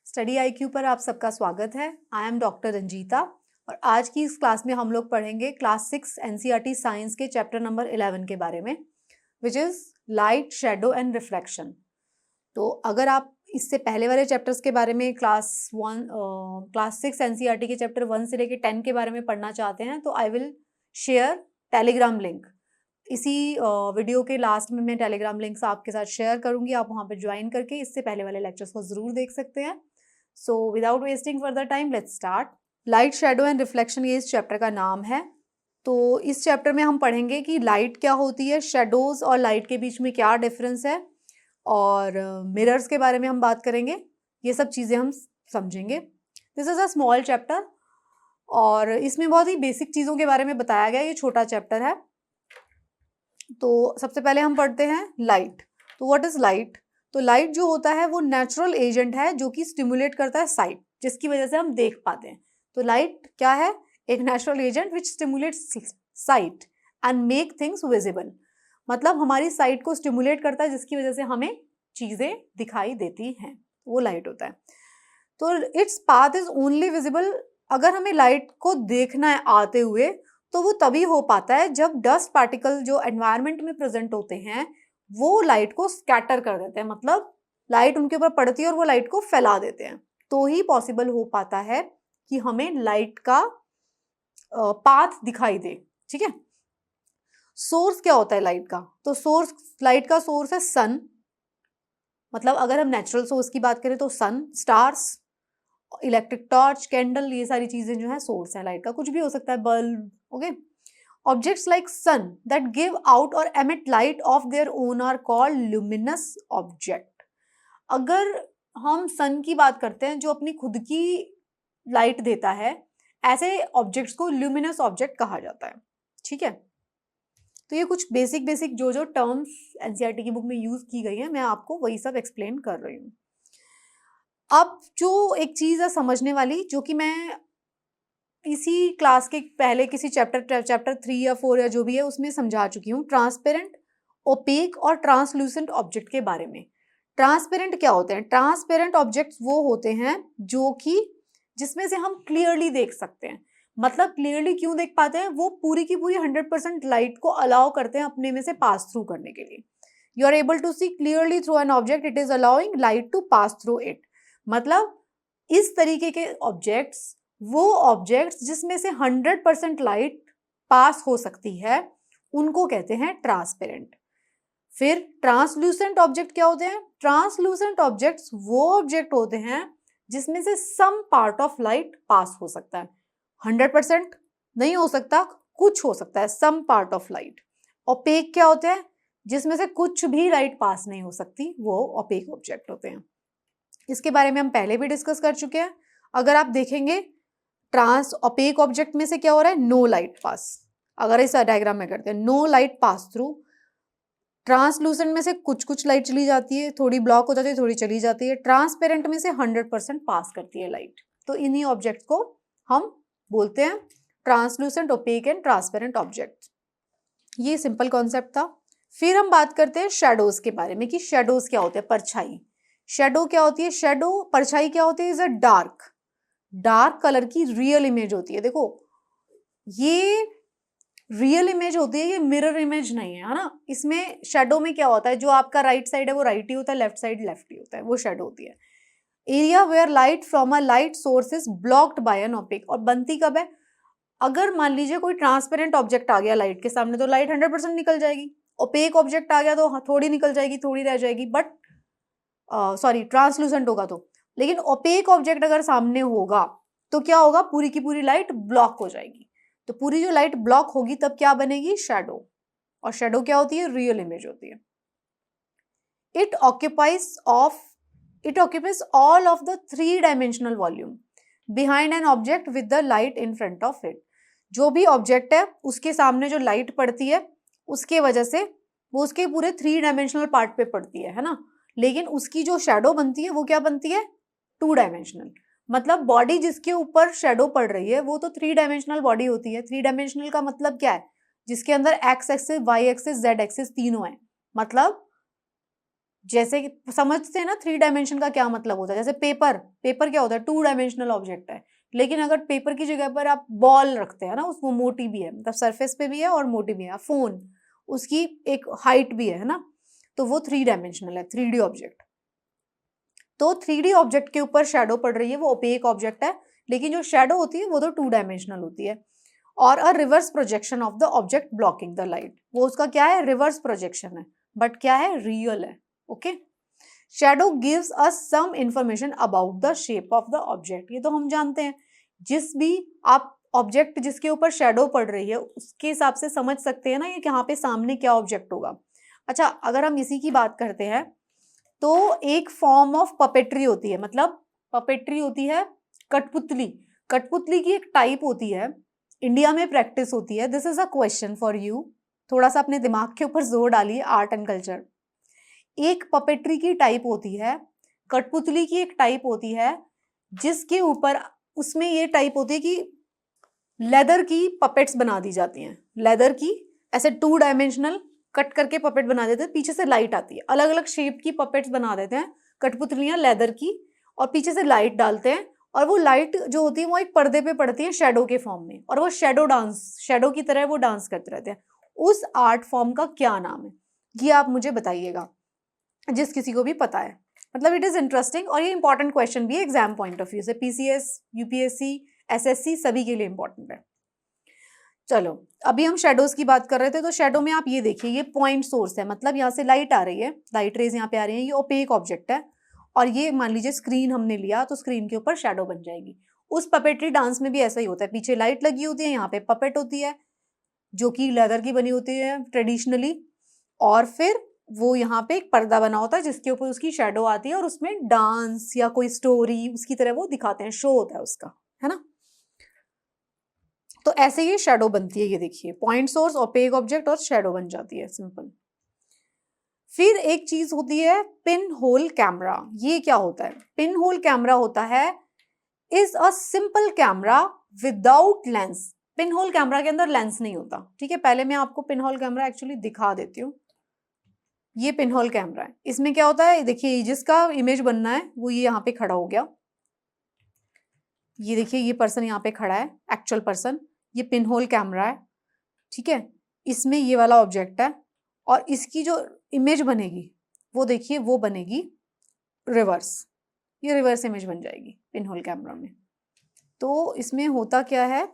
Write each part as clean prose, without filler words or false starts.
Study IQ पर आप सबका स्वागत है। आई एम डॉक्टर रंजीता और आज की इस क्लास में हम लोग पढ़ेंगे क्लास 6 एनसीईआरटी साइंस के चैप्टर नंबर 11 के बारे में, which is light, shadow and reflection. तो अगर आप इससे पहले वाले चैप्टर्स के बारे में क्लास 6 एनसीईआरटी के चैप्टर 1 से लेकर 10 के बारे में पढ़ना चाहते हैं तो I will share Telegram link. इसी वीडियो के लास्ट में मैं टेलीग्राम लिंक्स आपके साथ शेयर करूंगी, आप वहाँ पे ज्वाइन करके इससे पहले वाले लेक्चर्स को ज़रूर देख सकते हैं। So without wasting further time let's start. Light, shadow and reflection ये इस चैप्टर का नाम है। तो इस चैप्टर में हम पढ़ेंगे कि लाइट क्या होती है, शेडोज और लाइट के बीच में क्या डिफरेंस है, और मिरर्स के बारे में हम बात करेंगे। ये सब चीज़ें हम समझेंगे। This is a small chapter और इसमें बहुत ही बेसिक चीज़ों के बारे में बताया गया। ये छोटा चैप्टर है। तो सबसे पहले हम पढ़ते हैं लाइट। तो व्हाट इज़ लाइट? तो लाइट जो होता है वो नेचुरल एजेंट है जो कि स्टिमुलेट करता है साइट, जिसकी वजह से हम देख पाते हैं। तो लाइट क्या है? एक natural agent which stimulates site and make things visible. मतलब हमारी साइट को स्टिमुलेट करता है जिसकी वजह से हमें चीज़ें दिखाई देती हैं, वो लाइट होता है। तो its path is only visible. अगर हमें लाइट को देखना है आते हुए तो वो तभी हो पाता है जब डस्ट पार्टिकल जो एनवायरनमेंट में प्रेजेंट होते हैं वो लाइट को स्कैटर कर देते हैं, मतलब लाइट उनके ऊपर पड़ती है और वो लाइट को फैला देते हैं, तो ही पॉसिबल हो पाता है कि हमें लाइट का पाथ दिखाई दे। ठीक है। सोर्स क्या होता है लाइट का? तो लाइट का सोर्स है सन। मतलब अगर हम नेचुरल सोर्स की बात करें तो सन, स्टार्स, इलेक्ट्रिक टॉर्च, कैंडल, ये सारी चीजें जो है सोर्स है लाइट का। कुछ भी हो सकता है, bulb. Okay. Objects like sun that give out और emit light of their own are called luminous object. अगर हम सन की बात करते हैं जो अपनी खुद की लाइट देता है, ऐसे ऑब्जेक्ट्स को ल्यूमिनस ऑब्जेक्ट कहा जाता है। ठीक है। तो ये कुछ बेसिक जो टर्म्स एनसीईआरटी की बुक में यूज की गई है, मैं आपको वही सब एक्सप्लेन कर रही हूँ। अब जो एक चीज है समझने वाली, जो कि मैं इसी क्लास के पहले किसी चैप्टर 3 या 4 या जो भी है उसमें समझा चुकी हूँ, ट्रांसपेरेंट, ओपेक और ट्रांसलूसेंट ऑब्जेक्ट के बारे में। ट्रांसपेरेंट क्या होते हैं? ट्रांसपेरेंट ऑब्जेक्ट्स वो होते हैं जो कि जिसमें से हम क्लियरली देख सकते हैं। मतलब क्लियरली क्यों देख पाते हैं? वो पूरी की पूरी 100% लाइट को अलाउ करते हैं अपने में से पास थ्रू करने के लिए। You are able to see clearly through an object, it is allowing light to pass through it. मतलब इस तरीके के ऑब्जेक्ट्स, वो ऑब्जेक्ट्स जिसमें से 100% लाइट पास हो सकती है, उनको कहते हैं ट्रांसपेरेंट। फिर ट्रांसलूसेंट ऑब्जेक्ट क्या होते हैं? ट्रांसलूसेंट ऑब्जेक्ट्स वो ऑब्जेक्ट होते हैं जिसमें से some part of light pass हो सकता है। 100% नहीं हो सकता, कुछ हो सकता है, some part of light. Opaque क्या होते हैं? जिसमें से कुछ भी लाइट पास नहीं हो सकती, वो ओपेक ऑब्जेक्ट होते हैं। इसके बारे में हम पहले भी डिस्कस कर चुके हैं। अगर आप देखेंगे ओपेक ऑब्जेक्ट में से क्या हो रहा है? No light pass. अगर इस डायग्राम में करते हैं, no light pass through. Translucent में से कुछ लाइट चली जाती है, थोड़ी ब्लॉक हो जाती है, थोड़ी चली जाती है। ट्रांसपेरेंट में से 100% पास करती है लाइट। तो इन्हीं ऑब्जेक्ट को हम बोलते हैं translucent, opaque and transparent object. ये सिंपल कॉन्सेप्ट था। फिर हम बात करते हैं शेडोज के बारे में कि शेडोज क्या होते हैं? परछाई। शेडो क्या होती है? शेडो, परछाई क्या होती है? इज अ डार्क कलर की रियल इमेज होती है। देखो ये रियल इमेज होती है, ये मिरर इमेज नहीं है, है ना। इसमें शेडो में क्या होता है? जो आपका राइट साइड है वो राइट ही होता है, लेफ्ट साइड लेफ्ट ही होता है, वो शेडो होती है। Area where light from a light source is blocked by an opaque. और बनती कब है? अगर मान लीजिए कोई ट्रांसपेरेंट ऑब्जेक्ट आ गया लाइट के सामने तो लाइट 100% निकल जाएगी। ओपेक ऑब्जेक्ट आ गया तो थोड़ी निकल जाएगी, थोड़ी रह जाएगी, बट सॉरी ट्रांसलूसेंट होगा तो। लेकिन ओपेक ऑब्जेक्ट अगर सामने होगा तो क्या होगा? पूरी की पूरी लाइट ब्लॉक हो जाएगी। तो पूरी जो लाइट ब्लॉक होगी तब क्या बनेगी? शेडो। और शेडो क्या होती है? रियल इमेज होती है। It occupies all of the 3 dimensional volume behind an object with the light in front of it. जो भी ऑब्जेक्ट है उसके सामने जो लाइट पड़ती है उसके वजह से वो उसके पूरे 3 डायमेंशनल पार्ट पे पड़ती है ना। लेकिन उसकी जो शेडो बनती है वो क्या बनती है? 2 डायमेंशनल। मतलब बॉडी जिसके ऊपर शेडो पड़ रही है वो तो 3 डायमेंशनल बॉडी होती है। 3 डायमेंशनल का मतलब क्या है? जिसके अंदर x axis, y axis, z axis तीनों है। मतलब जैसे कि समझते हैं ना 3 डायमेंशन का क्या मतलब होता है, जैसे पेपर, पेपर क्या होता है 2 डायमेंशनल ऑब्जेक्ट है, लेकिन अगर पेपर की जगह पर आप बॉल रखते हैं ना, उसको मोटी भी है, मतलब सरफेस पे भी है और मोटी भी है, फोन उसकी एक हाइट भी है ना, तो वो 3 डायमेंशनल है, 3D ऑब्जेक्ट। तो 3D ऑब्जेक्ट के ऊपर शेडो पड़ रही है, वो ओपेक ऑब्जेक्ट है, लेकिन जो शेडो होती है वो तो 2 डायमेंशनल होती है। और a reverse projection of the object blocking the light, वो उसका क्या है, रिवर्स प्रोजेक्शन है, बट क्या है, रियल है। Okay, shadow gives us some information about the shape of the object, ये तो हम जानते हैं, जिस भी आप ऑब्जेक्ट जिसके ऊपर शेडो पड़ रही है उसके हिसाब से समझ सकते हैं ना ये यहाँ पे सामने क्या ऑब्जेक्ट होगा। अच्छा, अगर हम इसी की बात करते हैं तो एक फॉर्म ऑफ पपेट्री होती है, मतलब पपेट्री होती है कठपुतली, कठपुतली की एक टाइप होती है, इंडिया में प्रैक्टिस होती है। This is a question for you, थोड़ा सा अपने दिमाग के ऊपर जोर डालिए, आर्ट एंड कल्चर। एक पपेट्री की टाइप होती है, कठपुतली की एक टाइप होती है, जिसके ऊपर उसमें ये टाइप होती है कि लेदर की पपेट्स बना दी जाती हैं, लेदर की ऐसे 2 डायमेंशनल कट करके पपेट बना देते हैं, पीछे से लाइट आती है, अलग अलग शेप की पपेट्स बना देते हैं कठपुतलियां लेदर की, और पीछे से लाइट डालते हैं, और वो लाइट जो होती है वो एक पर्दे पे पड़ती है शेडो के फॉर्म में, और वो शेडो डांस, शेडो की तरह वो डांस करते रहते हैं। उस आर्ट फॉर्म का क्या नाम है, ये आप मुझे बताइएगा, जिस किसी को भी पता है। मतलब इट इज इंटरेस्टिंग, और ये इंपॉर्टेंट क्वेश्चन भी है एग्जाम पॉइंट ऑफ व्यू से, PCS, UPSC, SSC सभी के लिए इंपॉर्टेंट है। चलो, अभी हम शेडोज की बात कर रहे थे, तो शेडो में आप ये देखिए, ये पॉइंट सोर्स है, मतलब यहाँ से लाइट आ रही है, लाइट रेज यहाँ पे आ रही है, ये ओपेक ऑब्जेक्ट है, और ये मान लीजिए स्क्रीन हमने लिया तो स्क्रीन के ऊपर शेडो बन जाएगी। उस पपेट्री डांस में भी ऐसा ही होता है, पीछे लाइट लगी होती है, यहाँ पे पपेट होती है जो कि लेदर की बनी होती है ट्रेडिशनली, और फिर वो यहाँ पे एक पर्दा बना होता है जिसके ऊपर उसकी शेडो आती है, और उसमें डांस या कोई स्टोरी उसकी तरह वो दिखाते हैं, शो होता है उसका, है ना। तो ऐसे ये शेडो बनती है, ये देखिए पॉइंट सोर्स, ओपेक ऑब्जेक्ट और शेडो बन जाती है, सिंपल। फिर एक चीज होती है पिन होल कैमरा, ये क्या होता है, पिन होल कैमरा होता है is a simple camera without lens. Pin hole camera के अंदर लेंस नहीं होता, ठीक है, पहले मैं आपको पिन होल कैमरा एक्चुअली दिखा देती हूँ। ये पिन होल कैमरा है, इसमें क्या होता है, देखिए जिसका इमेज बनना है वो ये यहाँ पे खड़ा हो गया, ये देखिए ये पर्सन यहाँ पे खड़ा है, एक्चुअल पर्सन, ये पिन होल कैमरा है, ठीक है, इसमें ये वाला ऑब्जेक्ट है, और इसकी जो इमेज बनेगी वो देखिए वो बनेगी रिवर्स, ये रिवर्स इमेज बन जाएगी पिन होल कैमरा में। तो इसमें होता क्या है,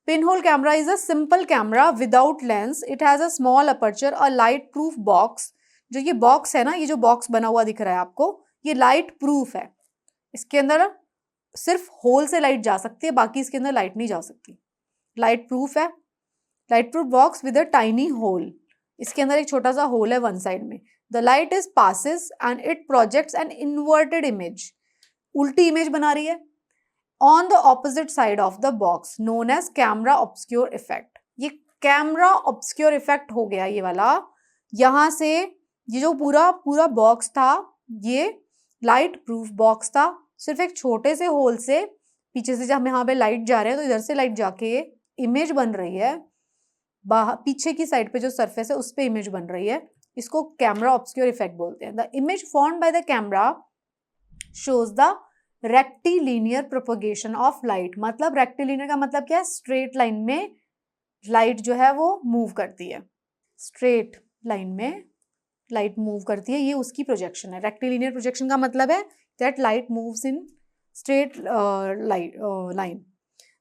pin hole camera is a simple camera without lens, it has a small aperture, a light proof box. जो ये बॉक्स है ना, ये जो बॉक्स बना हुआ दिख रहा है आपको, ये लाइट प्रूफ है, इसके अंदर सिर्फ होल से लाइट जा सकती है, बाकी इसके अंदर लाइट नहीं जा सकती, लाइट प्रूफ है, light proof box with a tiny hole, इसके अंदर एक छोटा सा होल है वन साइड में। The light is passes and it projects an inverted image, उल्टी इमेज बना रही है, on the opposite side of the box, known as camera obscure effect. ये कैमरा ऑब्स्क्योर इफेक्ट हो गया ये वाला, यहां से ये जो पूरा पूरा बॉक्स था ये लाइट प्रूफ बॉक्स था, सिर्फ एक छोटे से होल से पीछे से जब यहाँ पे लाइट जा रहे हैं तो इधर से लाइट जाके इमेज बन रही है, पीछे की साइड पे जो सरफेस है उस पे इमेज बन रही है, इसको कैमरा ऑब्स्क्योर इफेक्ट बोलते हैं। The image formed by the camera shows the rectilinear propagation of light, मतलब रेक्टिलिनियर का मतलब क्या है, स्ट्रेट लाइन में लाइट जो है वो मूव करती है, स्ट्रेट लाइन में लाइट मूव करती है, ये उसकी प्रोजेक्शन है। रेक्टिलिनियर प्रोजेक्शन का मतलब है that light moves in straight line.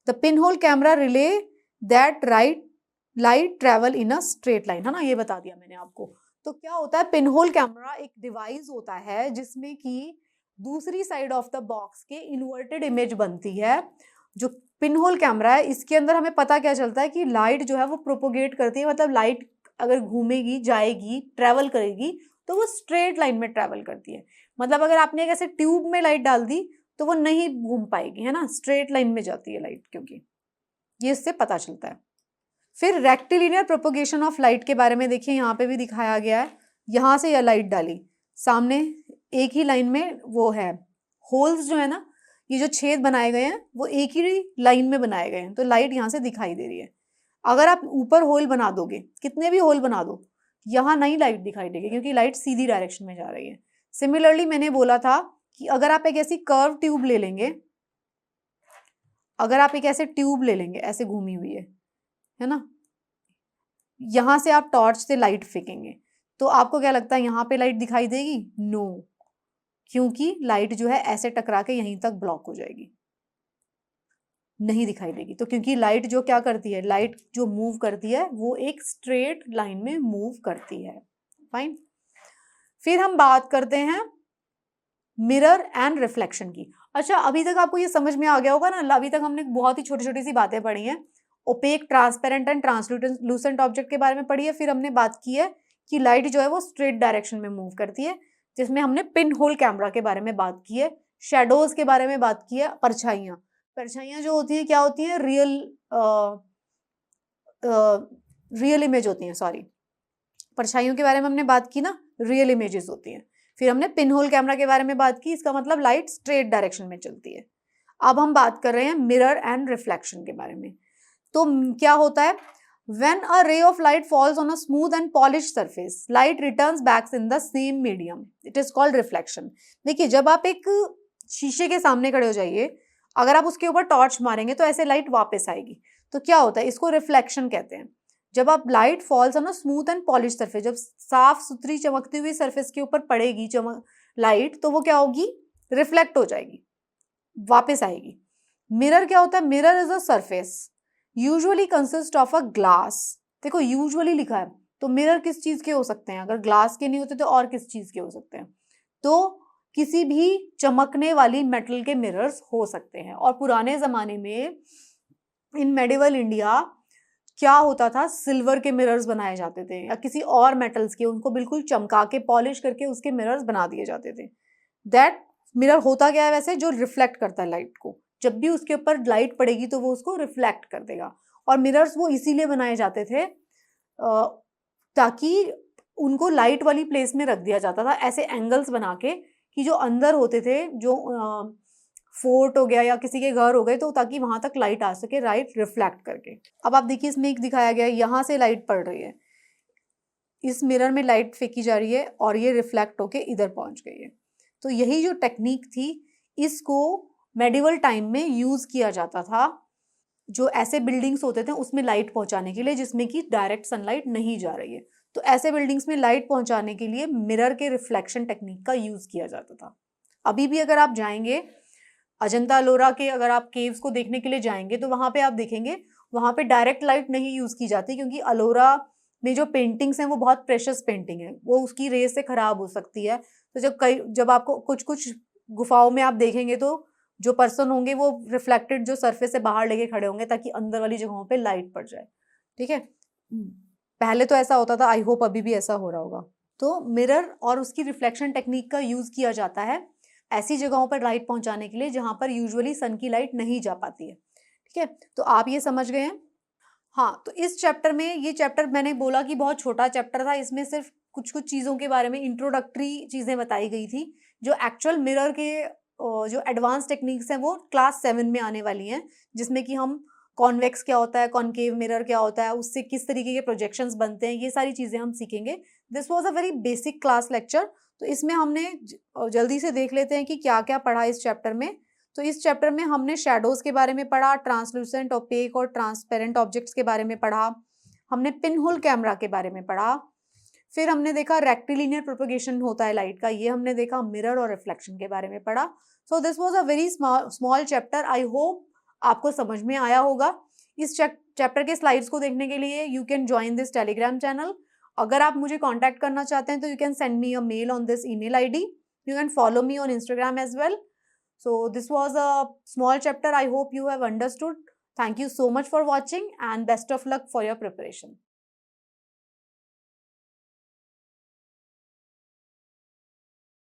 The pin hole camera relay that light travel in a straight line, है ना, ये बता दिया मैंने आपको। तो क्या होता है, पिन होल कैमरा एक डिवाइस होता है जिसमें कि दूसरी साइड ऑफ द बॉक्स के इन्वर्टेड इमेज बनती है। जो पिन होल कैमरा है इसके अंदर हमें पता क्या चलता है कि लाइट जो है वो प्रोपोगेट करती है, मतलब लाइट अगर घूमेगी, जाएगी, ट्रेवल करेगी तो वो स्ट्रेट लाइन में ट्रेवल करती है। मतलब अगर आपने एक ऐसे ट्यूब में लाइट डाल दी तो वो नहीं घूम पाएगी, है ना, स्ट्रेट लाइन में जाती है लाइट, क्योंकि ये इससे पता चलता है। फिर रेक्टिलिनियर प्रोपोगेशन ऑफ लाइट के बारे में देखिए, यहाँ पे भी दिखाया गया है, यहाँ से यह लाइट डाली, सामने एक ही लाइन में वो है, होल्स जो है ना, ये जो छेद बनाए गए हैं वो एक ही लाइन में बनाए गए हैं, तो लाइट यहाँ से दिखाई दे रही है। अगर आप ऊपर होल बना दोगे, कितने भी होल बना दो, यहाँ नहीं लाइट दिखाई देगी क्योंकि लाइट सीधी डायरेक्शन में जा रही है। सिमिलरली मैंने बोला था कि अगर आप एक ऐसी कर्व ट्यूब ले लेंगे, अगर आप एक ऐसे ट्यूब ले लेंगे, ऐसे घूमी हुई है ना, यहां से आप टॉर्च से लाइट फेंकेंगे तो आपको क्या लगता है यहां पे लाइट दिखाई देगी? नो, क्योंकि लाइट जो है ऐसे टकरा के यहीं तक ब्लॉक हो जाएगी, नहीं दिखाई देगी। तो क्योंकि लाइट जो क्या करती है, लाइट जो मूव करती है वो एक स्ट्रेट लाइन में मूव करती है। फाइन। फिर हम बात करते हैं मिरर एंड रिफ्लेक्शन की। अच्छा, अभी तक आपको ये समझ में आ गया होगा ना, अभी तक हमने बहुत ही छोटी छोटी सी बातें पढ़ी हैं। Opaque, transparent and translucent object के बारे में पढ़ी है। फिर हमने बात की है कि लाइट जो है वो स्ट्रेट डायरेक्शन में मूव करती है, जिसमें हमने पिन होल कैमरा के बारे में बात की है, शेडोज के बारे में बात की है, परछाइयाँ, परछाइयाँ जो होती है क्या होती है, रियल इमेज होती हैं, सॉरी, परछाइयों के बारे में हमने बात की ना, रियल इमेजेस होती हैं। फिर हमने पिन होल कैमरा के बारे में बात की, इसका मतलब लाइट स्ट्रेट डायरेक्शन में चलती है। अब हम बात कर रहे हैं मिरर एंड रिफ्लेक्शन के बारे में। तो क्या होता है, when a ray of light falls on a smooth and polished surface, light returns back in the same medium, it is called reflection। देखिए, जब आप एक शीशे के सामने खड़े हो जाइए, अगर आप उसके ऊपर टॉर्च मारेंगे तो ऐसे लाइट वापस आएगी, तो क्या होता है, इसको रिफ्लेक्शन कहते हैं। जब आप light falls on a smooth and polish surface, जब साफ सुथरी चमकती हुई सरफेस के ऊपर पड़ेगी लाइट, तो वो क्या होगी, रिफ्लेक्ट हो जाएगी, वापस आएगी। मिरर क्या होता है, mirror is a surface usually consist of a glass. देखो यूजुअली लिखा है, तो मिरर किस चीज के हो सकते हैं, अगर ग्लास के नहीं होते तो और किस चीज के हो सकते हैं, तो किसी भी चमकने वाली मेटल के मिरर्स हो सकते हैं। और पुराने जमाने में इन मेडिवल इंडिया क्या होता था, सिल्वर के मिरर्स बनाए जाते थे या किसी और मेटल्स के, उनको बिल्कुल चमका के पॉलिश करके उसके मिरर्स बना दिए जाते थे। दैट मिरर होता क्या है वैसे, जो रिफ्लेक्ट करता है लाइट को, जब भी उसके ऊपर लाइट पड़ेगी तो वो उसको रिफ्लेक्ट कर देगा। और मिरर्स वो इसीलिए बनाए जाते थे ताकि उनको लाइट वाली प्लेस में रख दिया जाता था, ऐसे एंगल्स बना के कि जो अंदर होते थे, जो फोर्ट हो गया या किसी के घर हो गए, तो ताकि वहां तक लाइट आ सके, लाइट रिफ्लेक्ट करके। अब आप देखिए, इसमें एक दिखाया गया है, यहाँ से लाइट पड़ रही है, इस मिरर में लाइट फेंकी जा रही है और ये रिफ्लेक्ट होके इधर पहुंच गई है। तो यही जो टेक्निक थी, इसको मेडिवल टाइम में यूज किया जाता था, जो ऐसे बिल्डिंग्स होते थे उसमें लाइट पहुंचाने के लिए जिसमें कि डायरेक्ट सनलाइट नहीं जा रही है। तो ऐसे बिल्डिंग्स में लाइट पहुंचाने के लिए मिरर के रिफ्लेक्शन टेक्निक का यूज किया जाता था। अभी भी अगर आप जाएंगे अजंता अलोरा के, अगर आप केव्स को देखने के लिए जाएंगे तो वहां पे आप देखेंगे, वहां पे डायरेक्ट लाइट नहीं यूज की जाती, क्योंकि अलोरा में जो पेंटिंग्स हैं वो बहुत प्रेशियस पेंटिंग है, वो उसकी रेस से खराब हो सकती है। तो जब आपको कुछ कुछ गुफाओं में आप देखेंगे तो जो पर्सन होंगे वो रिफ्लेक्टेड जो सरफेस से बाहर लेके खड़े होंगे ताकि अंदर वाली जगहों पे लाइट पड़ जाए। ठीक है, पहले तो ऐसा होता था, आई होप अभी भी ऐसा हो रहा होगा। तो मिरर और उसकी रिफ्लेक्शन टेक्निक का यूज किया जाता है ऐसी जगहों पर लाइट पहुंचाने के लिए जहां पर यूजुअली सन की लाइट नहीं जा पाती है। ठीक है, तो आप ये समझ गए हैं। हाँ, तो इस चैप्टर में, ये चैप्टर मैंने बोला कि बहुत छोटा चैप्टर था, इसमें सिर्फ कुछ कुछ चीज़ों के बारे में इंट्रोडक्टरी चीज़ें बताई गई थी। जो एक्चुअल मिरर के जो एडवांस टेक्निक्स हैं वो क्लास 7 में आने वाली हैं, जिसमें कि हम कॉन्वेक्स क्या होता है, कॉनकेव मिरर क्या होता है, उससे किस तरीके के प्रोजेक्शंस बनते हैं, ये सारी चीज़ें हम सीखेंगे। This was a very basic class lecture. तो इसमें हमने जल्दी से देख लेते हैं कि क्या क्या पढ़ा इस चैप्टर में। तो इस चैप्टर में हमने शेडोज के बारे में पढ़ा, ट्रांसलूसेंट, ओपेक और ट्रांसपेरेंट ऑब्जेक्ट्स के बारे में पढ़ा, हमने पिन होल कैमरा के बारे में पढ़ा, फिर हमने देखा रेक्टिलिनियर प्रोपगेशन होता है लाइट का, ये हमने देखा, मिरर और रिफ्लेक्शन के बारे में पढ़ा। So this was a very small chapter. I hope आपको समझ में आया होगा। इस चैप्टर के स्लाइड्स को देखने के लिए you can join this Telegram channel. अगर आप मुझे कांटेक्ट करना चाहते हैं तो you can send me a mail on this email ID. You can follow me on Instagram as well. So this was a small chapter. I hope you have understood. Thank you so much for watching and best of luck for your preparation.